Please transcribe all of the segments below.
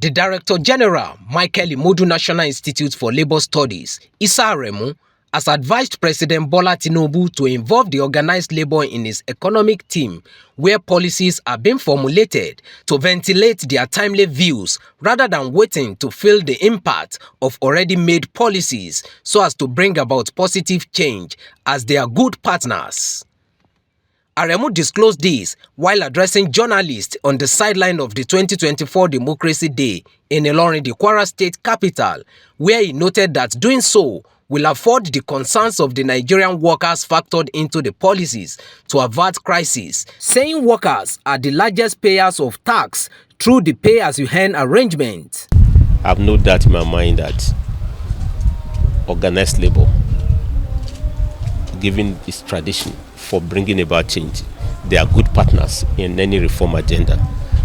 The Director General, Michael Imodu National Institute for Labour Studies, Aremu, has advised President Bola Tinubu to involve the organized labor in his economic team, where policies are being formulated to ventilate their timely views rather than waiting to feel the impact of already made policies so as to bring about positive change as they are good partners. Aremu disclosed this while addressing journalists on the sideline of the 2024 Democracy Day in Ilorin, the Kwara State capital, where he noted that doing so will afford the concerns of the Nigerian workers factored into the policies to avert crisis, saying workers are the largest payers of tax through the pay-as-you-earn arrangement. I have no doubt in my mind that organized labor, given its tradition for bringing about change, they are good partners in any reform agenda.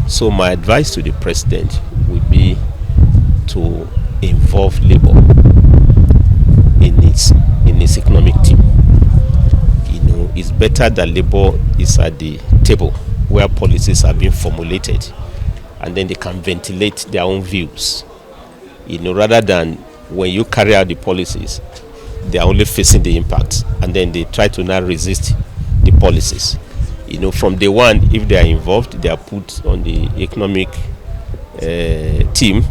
So my advice to the president would be to involve labor in its economic team. You know, it's better that labor is at the table where policies are being formulated, and then they can ventilate their own views. You know, rather than when you carry out the policies, they are only facing the impact, and then they try to now resist the policies. You know, from day one, if they are involved, they are put on the economic team,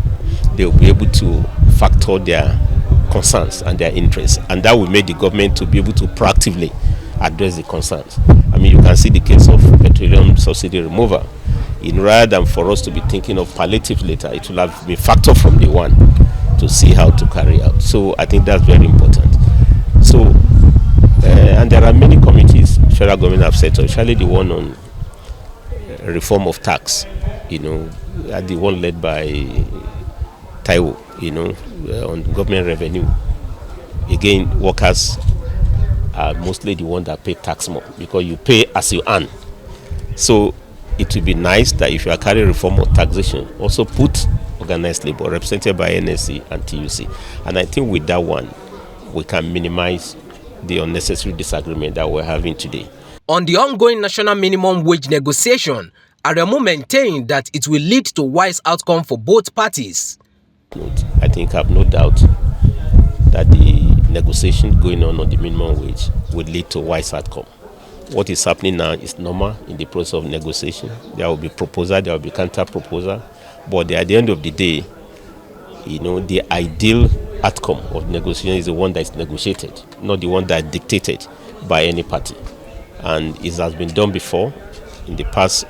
they will be able to factor their concerns and their interests, and that will make the government to be able to proactively address the concerns. I mean, you can see the case of petroleum subsidy removal. Rather than for us to be thinking of palliative later, it will have been factored from day one to see how to carry out. So I think that's very important. So, and there are many committees federal government have set up, especially the one on reform of tax, you know, the one led by Taiwo, you know, on government revenue. Again, workers are mostly the ones that pay tax more because you pay as you earn. So it would be nice that if you are carrying reform of taxation, also put organized labor represented by NSC and TUC. And I think with that one, we can minimize the unnecessary disagreement that we're having today. On the ongoing national minimum wage negotiation, Aremu maintained that it will lead to wise outcome for both parties. I think I have no doubt that the negotiation going on the minimum wage will lead to wise outcome. What is happening now is normal in the process of negotiation. There will be proposal, there will be counter proposal, but at the end of the day, you know, the ideal outcome of negotiation is the one that is negotiated, not the one that is dictated by any party. And it has been done before in the past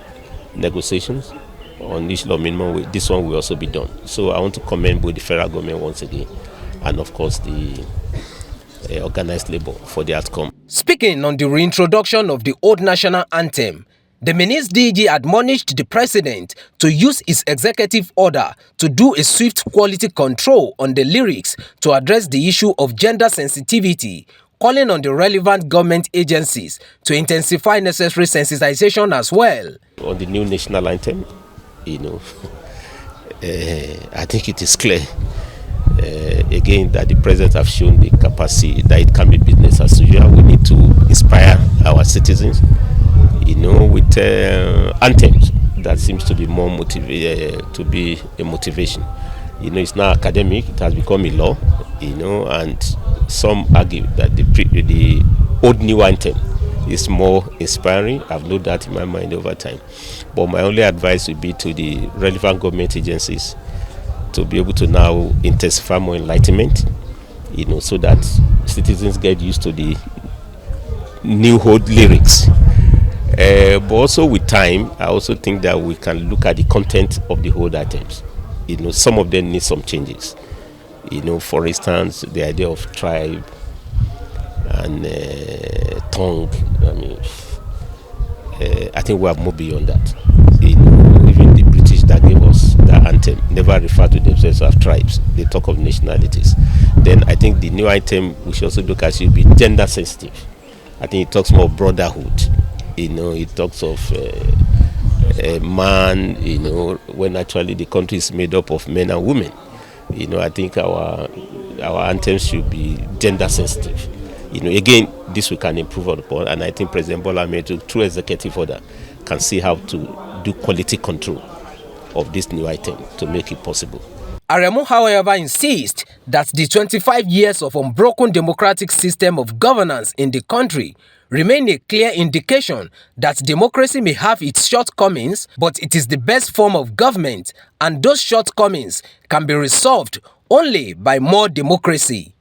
negotiations on the issue of minimum wage. This one will also be done. So I want to commend both the federal government once again, and of course the organized labor for the outcome. Speaking on the reintroduction of the old national anthem, the MINILS DG admonished the president to use his executive order to do a swift quality control on the lyrics to address the issue of gender sensitivity, calling on the relevant government agencies to intensify necessary sensitization as well. On the new national anthem, you know, I think it is clear again that the president have shown the capacity that it can be business as usual. We need to inspire our citizens, you know, with anthems that seems to be more to be a motivation. You know, it's now academic, it has become a law, you know, and some argue that the old new anthem is more inspiring. I've known that in my mind over time. But my only advice would be to the relevant government agencies to be able to now intensify more enlightenment, you know, so that citizens get used to the new old lyrics. But also with time, I also think that we can look at the content of the old items. You know, some of them need some changes. You know, for instance, the idea of tribe and tongue. I mean, I think we have moved beyond that. You know, even the British that gave us that anthem never refer to themselves as tribes. They talk of nationalities. Then I think the new anthem we should also look at should be gender sensitive. I think it talks more of brotherhood. You know, it talks of man, you know, when actually the country is made up of men and women. You know, I think our anthems should be gender sensitive. You know, again, this we can improve upon, and I think President Bola Ahmed, through executive order, can see how to do quality control of this new item to make it possible. Aremu, however, insists that the 25 years of unbroken democratic system of governance in the country remain a clear indication that democracy may have its shortcomings, but it is the best form of government, and those shortcomings can be resolved only by more democracy.